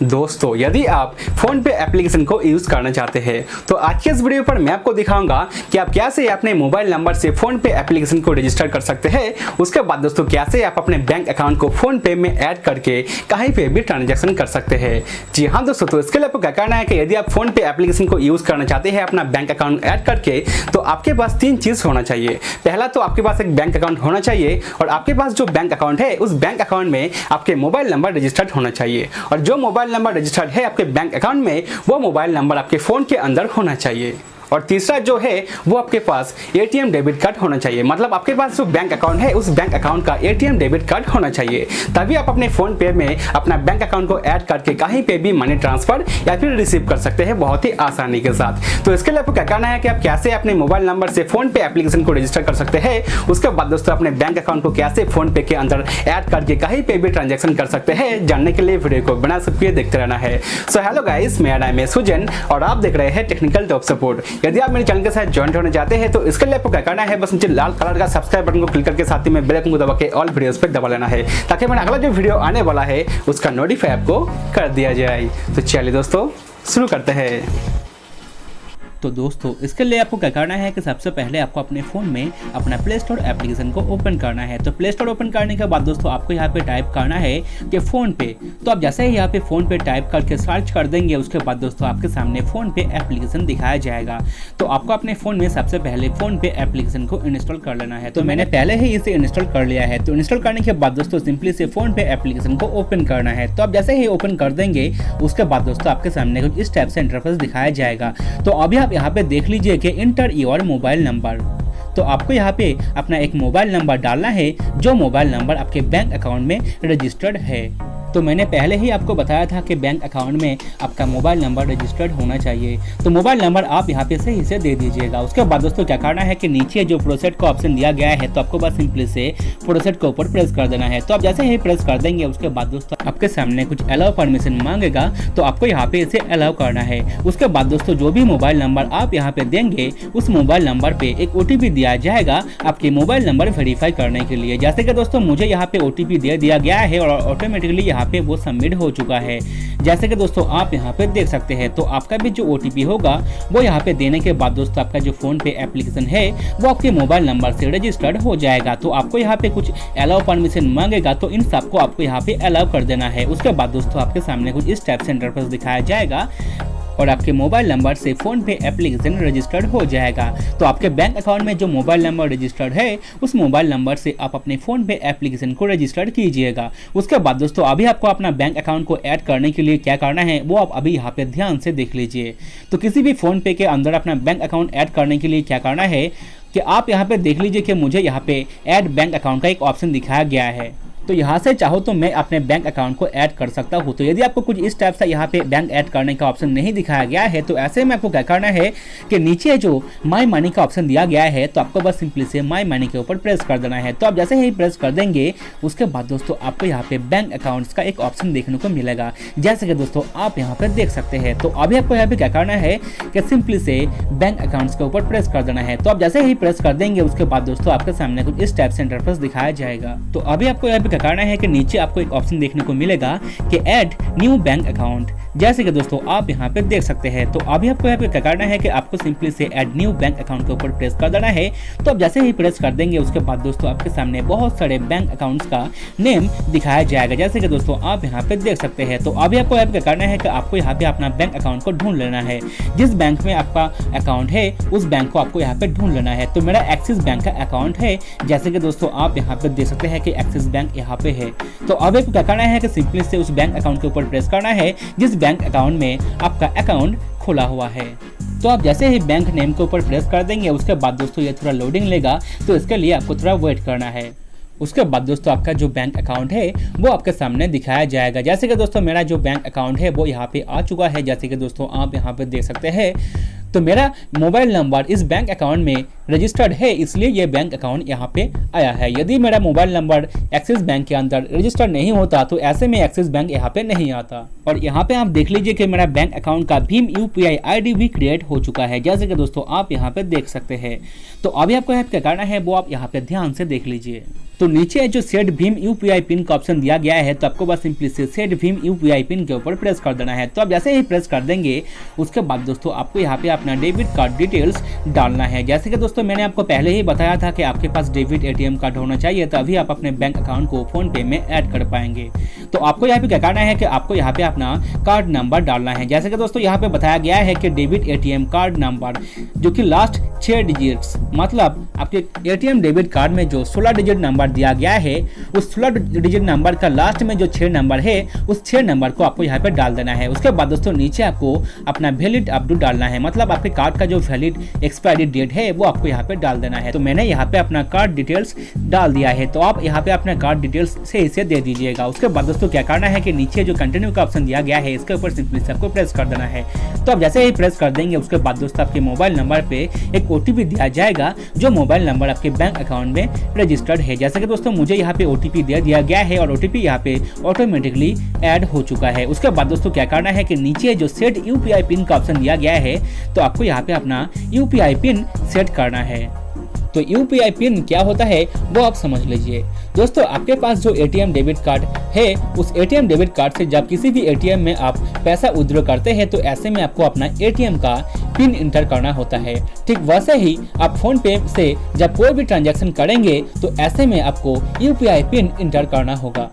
दोस्तों, यदि आप फोनपे एप्लीकेशन को यूज करना चाहते हैं तो आज के इस वीडियो पर मैं आपको दिखाऊंगा कि आप कैसे अपने मोबाइल नंबर से फोनपे एप्लीकेशन को रजिस्टर कर सकते हैं। उसके बाद दोस्तों कैसे आप अपने बैंक अकाउंट को फोनपे में ऐड करके कहीं पे भी ट्रांजैक्शन कर सकते हैं। जी हाँ दोस्तों, तो इसके लिए आपको क्या करना है कि यदि आप फोनपे एप्लीकेशन को यूज करना चाहते हैं अपना बैंक अकाउंट ऐड करके, तो आपके पास तीन चीज होना चाहिए। पहला तो आपके पास एक बैंक अकाउंट होना चाहिए और आपके पास जो बैंक अकाउंट है उस बैंक अकाउंट में आपके मोबाइल नंबर रजिस्टर्ड होना चाहिए और जो मोबाइल नंबर रजिस्टर्ड है आपके बैंक अकाउंट में वो मोबाइल नंबर आपके फोन के अंदर होना चाहिए। और तीसरा जो है वो आपके पास एटीएम डेबिट कार्ड होना चाहिए, मतलब आपके पास जो बैंक अकाउंट है उस बैंक अकाउंट का एटीएम डेबिट कार्ड होना चाहिए। तभी आप अपने फोन पे में अपना बैंक अकाउंट को ऐड करके कहीं पे भी मनी ट्रांसफर या फिर रिसीव कर सकते हैं बहुत ही आसानी के साथ। तो इसके लिए आपको क्या करना है कि आप कैसे अपने मोबाइल नंबर से फोन पे एप्लीकेशन को रजिस्टर कर सकते हैं, उसके बाद दोस्तों अपने बैंक अकाउंट को कैसे फोन पे के अंदर ऐड करके कहीं पे भी ट्रांजेक्शन कर सकते हैं, जानने के लिए वीडियो को बना सकते देखते रहना है। सो हेलो गाइस, मेरा नाम है सुजन और आप देख रहे हैं टेक्निकल टॉप सपोर्ट। यदि आप मेरे चैनल के साथ ज्वाइन होना चाहते हैं तो इसके लिए आपको क्या करना है, बस नीचे लाल कलर का सब्सक्राइब बटन को क्लिक करके साथ ही में बेल आइकन को दबा के ऑल वीडियोस पे दबा लेना है ताकि मेरा अगला जो वीडियो आने वाला है उसका नोटिफाई आपको कर दिया जाए। तो चलिए दोस्तों शुरू करते हैं। तो दोस्तों इसके लिए आपको क्या करना है कि सबसे पहले आपको अपने फ़ोन में अपना प्ले स्टोर एप्लीकेशन को ओपन करना है। तो प्ले स्टोर ओपन करने के बाद दोस्तों आपको यहाँ पे टाइप करना है कि फ़ोन पे। तो आप जैसे ही यहाँ पे फ़ोन पे टाइप करके सर्च कर देंगे उसके बाद दोस्तों आपके सामने फ़ोन पे एप्लीकेशन दिखाया जाएगा। तो आपको अपने फ़ोन में सबसे पहले फ़ोन पे एप्लीकेशन को इंस्टॉल कर लेना है। तो मैंने पहले ही इसे इंस्टॉल कर लिया है। तो इंस्टॉल करने के बाद दोस्तों सिंपली से फ़ोन पे एप्लीकेशन को ओपन करना है। तो आप जैसे ही ओपन कर देंगे उसके बाद दोस्तों आपके सामने कुछ इस टाइप से इंटरफेस दिखाया जाएगा। तो अभी आप यहाँ पे देख लीजिए कि इंटर योर मोबाइल नंबर। तो आपको यहाँ पे अपना एक मोबाइल नंबर डालना है जो मोबाइल नंबर आपके बैंक अकाउंट में रजिस्टर्ड है। तो मैंने पहले ही आपको बताया था कि बैंक अकाउंट में आपका मोबाइल नंबर रजिस्टर्ड होना चाहिए। तो मोबाइल नंबर आप यहाँ पे सही से दे दीजिएगा। उसके बाद दोस्तों क्या करना है कि नीचे जो प्रोसेड का ऑप्शन दिया गया है तो आपको बस सिंपली से प्रोसेड के ऊपर प्रेस कर देना है। तो आप जैसे ही प्रेस कर देंगे उसके बाद दोस्तों आपके सामने कुछ अलाउ परमिशन मांगेगा, तो आपको यहाँ पे इसे अलाउ करना है। उसके बाद दोस्तों जो भी मोबाइल नंबर आप यहाँ पे देंगे उस मोबाइल नंबर पे एक OTP दिया जाएगा आपके मोबाइल नंबर वेरीफाई करने के लिए। जैसे कि दोस्तों मुझे यहाँ पे OTP दे दिया गया है और ऑटोमेटिकली यहाँ पे वो सबमिट हो चुका है। जैसे कि दोस्तों आप यहाँ पे देख सकते हैं। तो आपका भी जो OTP होगा वो यहाँ पे देने के बाद दोस्तों आपका जो फोन पे एप्लीकेशन है वो आपके मोबाइल नंबर से रजिस्टर्ड हो जाएगा। तो आपको यहाँ पे कुछ अलाउ परमिशन मांगेगा, तो इन सबको आपको यहाँ पे अलाउ कर देना है। उसके बाद दोस्तों आपके सामने कुछ इस टाइप से इंटरफेस दिखाया जाएगा और आपके मोबाइल नंबर से फोन पे एप्लीकेशन रजिस्टर्ड हो जाएगा। तो आपके बैंक अकाउंट में जो मोबाइल नंबर रजिस्टर्ड है उस मोबाइल नंबर से आप अपने फोन पे एप्लीकेशन को रजिस्टर्ड कीजिएगा। उसके बाद दोस्तों अभी आपको अपना बैंक अकाउंट को ऐड करने के लिए क्या करना है वो आप अभी यहाँ पे ध्यान से देख लीजिए। तो किसी भी फोन पे के अंदर अपना बैंक अकाउंट ऐड करने के लिए क्या करना है कि आप यहाँ पे देख लीजिए कि मुझे यहाँ पे ऐड बैंक अकाउंट का एक ऑप्शन दिखाया गया है। तो यहाँ से चाहो तो मैं अपने बैंक अकाउंट को ऐड कर सकता हूँ। तो यदि आपको कुछ इस टाइप से यहाँ पे बैंक ऐड करने का ऑप्शन नहीं दिखाया गया है तो ऐसे में आपको क्या करना है कि नीचे जो माई मनी का ऑप्शन दिया गया है तो आपको बस सिंपली से माई मनी के ऊपर प्रेस कर देना है। तो आप जैसे ही प्रेस कर देंगे उसके बाद दोस्तों आपको यहाँ पे बैंक अकाउंट्स का एक ऑप्शन देखने को मिलेगा, जैसे कि दोस्तों आप यहाँ पे देख सकते हैं। तो अभी आपको यहाँ पे क्या करना है कि सिंपली से बैंक अकाउंट्स के ऊपर प्रेस कर देना है। तो आप जैसे ही प्रेस कर देंगे उसके बाद दोस्तों आपके सामने कुछ इस टाइप से इंटरफेस दिखाया जाएगा। तो अभी आपको यहाँ पे क्या करना है कि नीचे आपको एक ऑप्शन देखने को मिलेगा कि ऐड न्यू बैंक अकाउंट, जैसे कि दोस्तों आप यहाँ पे देख सकते हैं। तो अभी आपको यहाँ पे क्या करना है कि आपको सिंपली से ऐड न्यू बैंक अकाउंट के ऊपर प्रेस कर देना है। तो आप जैसे ही प्रेस कर देंगे उसके बाद दोस्तों आपके सामने बहुत सारे बैंक अकाउंट्स का नेम दिखाया जाएगा, जैसे कि दोस्तों आप यहाँ पे देख सकते हैं। तो अभी आपको यहाँ पे क्या करना है कि आपको यहाँ पे अपना बैंक अकाउंट को ढूंढ लेना है। जिस बैंक में आपका अकाउंट है उस बैंक को आपको यहाँ पे ढूंढ लेना है। तो मेरा एक्सिस बैंक का अकाउंट है, जैसे कि दोस्तों आप यहाँ पे देख सकते हैं कि एक्सिस बैंक यहाँ पे है। तो अब आपको क्या करना है कि सिंपली से उस बैंक अकाउंट के ऊपर प्रेस करना है जिस बैंक अकाउंट में आपका अकाउंट खुला हुआ है। तो आप जैसे ही बैंक नेम के ऊपर प्रेस कर देंगे उसके बाद दोस्तों ये थोड़ा लोडिंग लेगा, तो इसके लिए आपको थोड़ा वेट करना है। उसके बाद दोस्तों आपका जो बैंक अकाउंट है वो आपके सामने दिखाया जाएगा। जैसे कि दोस्तों मेरा जो बैंक अकाउंट है वो यहाँ पे आ चुका है, जैसे कि दोस्तों आप यहाँ पे देख सकते हैं। तो मेरा मोबाइल नंबर इस बैंक अकाउंट में रजिस्टर्ड है, इसलिए ये बैंक अकाउंट यहाँ पे आया है। यदि मेरा मोबाइल नंबर एक्सिस बैंक के अंदर रजिस्टर्ड नहीं होता तो ऐसे में एक्सिस बैंक यहाँ पे नहीं आता। और यहाँ पे आप देख लीजिए कि मेरा बैंक अकाउंट का भीम यूपीआई आईडी भी क्रिएट हो चुका है, जैसे कि दोस्तों आप यहाँ पे देख सकते हैं। तो अभी आपको यहाँ क्या करना है वो आप यहाँ पे ध्यान से देख लीजिए। तो नीचे जो सेट भीम यूपीआई पिन का ऑप्शन दिया गया है, तो आपको बस सिंपली से सेट भीम यूपीआई पिन के ऊपर प्रेस कर देना है। तो आप जैसे ही प्रेस कर देंगे उसके बाद दोस्तों आपको यहाँ पे अपना डेबिट कार्ड डिटेल्स डालना है। जैसे कि दोस्तों मैंने आपको पहले ही बताया था कि आपके पास डेबिट एटीएम कार्ड होना चाहिए, तभी आप अपने बैंक अकाउंट को फोन पे में ऐड कर पाएंगे। तो आपको यहाँ पे क्या करना है कि आपको यहाँ पे अपना कार्ड नंबर डालना है। जैसे कि दोस्तों यहाँ पे बताया गया है कि डेबिट एटीएम कार्ड नंबर जो कि लास्ट 6 डिजिट्स, मतलब आपके एटीएम डेबिट कार्ड में जो 16 डिजिट नंबर दिया गया है, उस 16 डिजिट नंबर का लास्ट में जो 6 नंबर है उस 6 नंबर को आपको यहाँ पे डाल देना है। उसके बाद दोस्तों नीचे आपको अपना वैलिड अप टू डालना है, मतलब आपके कार्ड का जो वैलिड एक्सपायरी डेट है वो आपको यहाँ पे डाल देना है। तो मैंने यहाँ पे अपना कार्ड डिटेल्स डाल दिया है, तो आप यहाँ पे अपना कार्ड डिटेल्स सही से दे दीजिएगा। उसके बाद दोस्तों क्या करना है कि नीचे जो कंटिन्यू का ऑप्शन दिया गया है इसके ऊपर सिंपली से आपको प्रेस कर देना है। तो आप जैसे ही प्रेस कर देंगे उसके बाद दोस्तों आपके मोबाइल नंबर पे एक ओटीपी दिया जाएगा, जो मोबाइल नंबर आपके बैंक अकाउंट में रजिस्टर्ड है। जैसे कि दोस्तों मुझे यहाँ पे ओटीपी दे दिया गया है और ओटीपी यहाँ पे ऑटोमेटिकली ऐड हो चुका है। उसके बाद दोस्तों क्या करना है कि नीचे जो सेट यूपीआई पिन का ऑप्शन दिया गया है, तो आपको यहाँ पे अपना यूपीआई पिन सेट करना है। तो यूपीआई पिन क्या होता है वो आप समझ लीजिए। दोस्तों आपके पास जो एटीएम डेबिट कार्ड है, उस एटीएम डेबिट कार्ड से जब किसी भी एटीएम में आप पैसा विड्रॉ करते हैं तो ऐसे में आपको अपना एटीएम का पिन इंटर करना होता है। ठीक वैसे ही आप फोन पे से जब कोई भी ट्रांजैक्शन करेंगे तो ऐसे में आपको यूपीआई पिन इंटर करना होगा।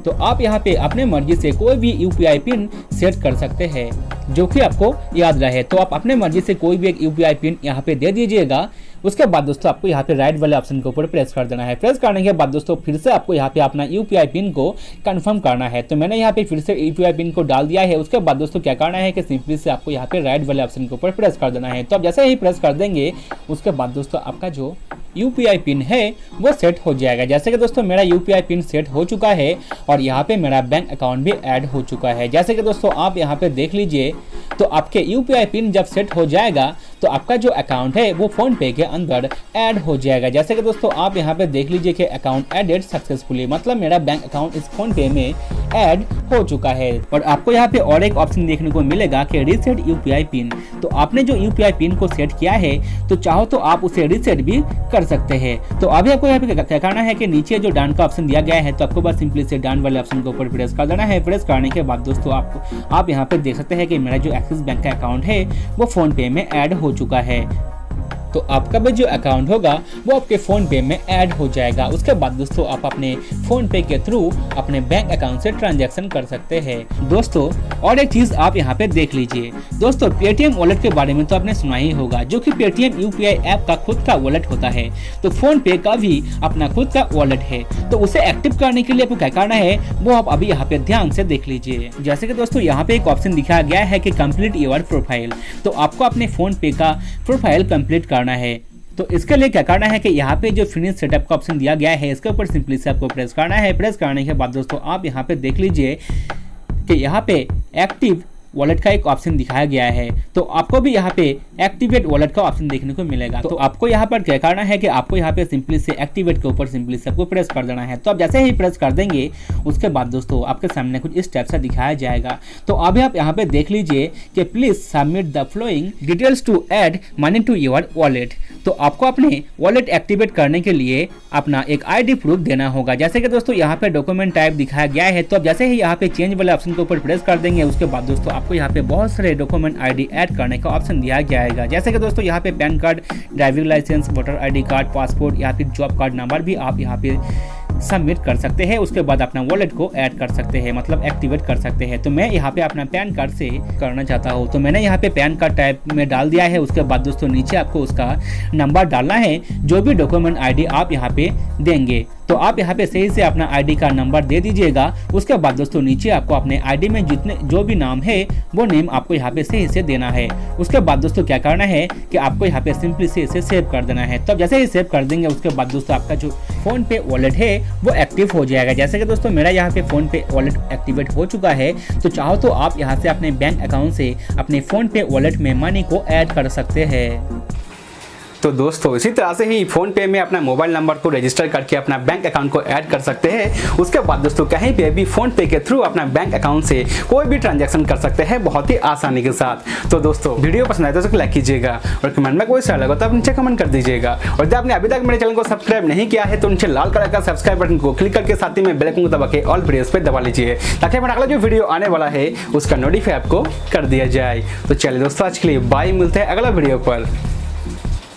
तो आप यहाँ पे अपने मर्जी से कोई भी यूपीआई पिन सेट कर सकते हैं जो कि आपको याद रहे। तो आप अपने मर्जी से कोई भी एक यूपीआई पिन यहाँ पे दे दीजिएगा। उसके बाद दोस्तों आपको यहाँ पे राइट वाले ऑप्शन के ऊपर प्रेस कर देना है। प्रेस करने के बाद दोस्तों फिर से आपको यहाँ पे अपना यूपीआई पिन को कंफर्म करना है। तो मैंने यहाँ पे फिर से यूपीआई पिन को डाल दिया है। उसके बाद दोस्तों क्या करना है कि सिंपली से आपको यहाँ पे राइट वाले ऑप्शन के ऊपर प्रेस कर देना है। तो आप जैसे ही प्रेस कर देंगे उसके बाद दोस्तों आपका जो यूपीआई पिन है वो सेट हो जाएगा। जैसे कि दोस्तों मेरा यूपीआई पिन सेट हो चुका है और यहाँ पे मेरा बैंक अकाउंट भी ऐड हो चुका है। जैसे कि दोस्तों आप यहाँ पे देख लीजिए, तो आपके यूपीआई पिन जब सेट हो जाएगा तो आपका जो अकाउंट है वो फोन पे के अंदर ऐड हो जाएगा। जैसे कि दोस्तों आप यहाँ पे देख लीजिए कि अकाउंट एडेड सक्सेसफुली, मतलब मेरा बैंक अकाउंट इस फोन पे में ऐड हो चुका है। और आपको यहाँ पे और एक ऑप्शन देखने को मिलेगा कि रीसेट यूपीआई पिन। तो आपने जो यूपीआई पिन को सेट किया है तो चाहो तो आप उसे रीसेट भी कर सकते हैं। तो अभी आपको यहाँ पे क्या करना है कि नीचे जो डन का ऑप्शन दिया गया है, तो आपको बस सिंपली से डन वाले ऑप्शन के ऊपर प्रेस कर देना है। प्रेस करने के बाद दोस्तों आप यहाँ पे देख सकते हैं कि मेरा जो एक्सिस बैंक का अकाउंट है वो फोन पे में ऐड हो चुका है। तो आपका भी जो अकाउंट होगा वो आपके फोन पे में ऐड हो जाएगा। उसके बाद दोस्तों आप अपने फोन पे के थ्रू अपने बैंक अकाउंट से ट्रांजैक्शन कर सकते हैं। दोस्तों और एक चीज आप यहाँ पे देख लीजिए। दोस्तों पेटीएम वॉलेट के बारे में तो आपने सुना ही होगा, जो कि पेटीएम यूपीआई ऐप का खुद का वॉलेट होता है। तो फोन पे का भी अपना खुद का वॉलेट है। तो उसे एक्टिव करने के लिए आपको क्या करना है वो आप अभी यहाँ पे ध्यान से देख लीजिए। जैसे कि दोस्तों यहाँ पे एक ऑप्शन दिखाया गया है कि कंप्लीट योर प्रोफाइल। तो आपको अपने फोन पे का प्रोफाइल कंप्लीट करना है। तो इसके लिए क्या करना है कि यहाँ पे जो फिनिश सेटअप का ऑप्शन दिया गया है इसके ऊपर सिंपली से आपको प्रेस करना है। प्रेस करने के बाद दोस्तों आप यहाँ पे देख लीजिए कि यहाँ पे एक्टिव वॉलेट का एक ऑप्शन दिखाया गया है। तो आपको भी यहाँ पे एक्टिवेट वॉलेट का ऑप्शन देखने को मिलेगा। तो आपको यहाँ पर क्या करना है कि आपको यहाँ पे सिंपली से एक्टिवेट के ऊपर सिंपली से आपको प्रेस कर देना है। तो आप जैसे ही प्रेस कर देंगे उसके बाद दोस्तों आपके सामने कुछ इस टाइप से दिखाया जाएगा। तो अभी आप यहाँ पे देख लीजिए कि please submit the following details to add money to your wallet. तो आपको अपने वॉलेट एक्टिवेट करने के लिए अपना एक आईडी प्रूफ देना होगा। जैसे कि दोस्तों यहाँ पे डॉक्यूमेंट टाइप दिखाया गया है। तो आप जैसे ही यहाँ पे चेंज वाले ऑप्शन के ऊपर प्रेस कर देंगे उसके बाद दोस्तों आपको यहाँ पे बहुत सारे डॉक्यूमेंट आईडी ऐड करने का ऑप्शन दिया जाएगा। जैसे कि दोस्तों यहाँ पे PAN card, driving licence, voter ID card, passport या फिर जॉब कार्ड नंबर भी आप यहाँ पे सबमिट कर सकते हैं। उसके बाद अपना वॉलेट को ऐड कर सकते हैं, मतलब एक्टिवेट कर सकते हैं। तो मैं यहाँ पे अपना पैन कार्ड से करना चाहता हूँ। तो मैंने यहाँ पे पैन कार्ड टाइप में डाल दिया है। उसके बाद दोस्तों नीचे आपको उसका नंबर डालना है, जो भी डॉक्यूमेंट आईडी आप यहाँ पे देंगे। तो आप यहाँ पे सही से अपना आईडी का नंबर दे दीजिएगा। उसके बाद दोस्तों नीचे आपको अपने आईडी में जितने जो भी नाम है वो नेम आपको यहाँ पे सही से देना है। उसके बाद दोस्तों क्या करना है कि आपको यहाँ पे सिंपली से इसे सेव कर देना है। तो जैसे ही सेव कर देंगे उसके बाद दोस्तों आपका जो फोन पे वॉलेट है वो एक्टिव हो जाएगा। जैसे कि दोस्तों मेरा यहाँ पे फोन पे वॉलेट एक्टिवेट हो चुका है। तो चाहो तो आप यहाँ से अपने बैंक अकाउंट से अपने फोन पे वॉलेट में मनी को ऐड कर सकते हैं। तो दोस्तों इसी तरह से ही फोन पे में अपना मोबाइल नंबर को रजिस्टर करके अपना बैंक अकाउंट को ऐड कर सकते हैं। उसके बाद दोस्तों कहीं पे भी फोन पे के थ्रू अपना बैंक अकाउंट से कोई भी ट्रांजैक्शन कर सकते हैं बहुत ही आसानी के साथ। तो दोस्तों वीडियो पसंद आए तो उसको लाइक कीजिएगा और कमेंट में कोई सवाल लगा तो आप नीचे कमेंट कर दीजिएगा। और यदि आपने अभी तक मेरे चैनल को सब्सक्राइब नहीं किया है तो नीचे लाल कलर का सब्सक्राइब बटन को क्लिक करके साथ ही में बेल आइकन को दबा के ऑल वीडियोस पे दबा लीजिए ताकि हमारा अगला जो वीडियो आने वाला है उसका नोटिफाई आपको कर दिया जाए। तो चलिए दोस्तों आज के लिए बाय, मिलते हैं अगला वीडियो पर।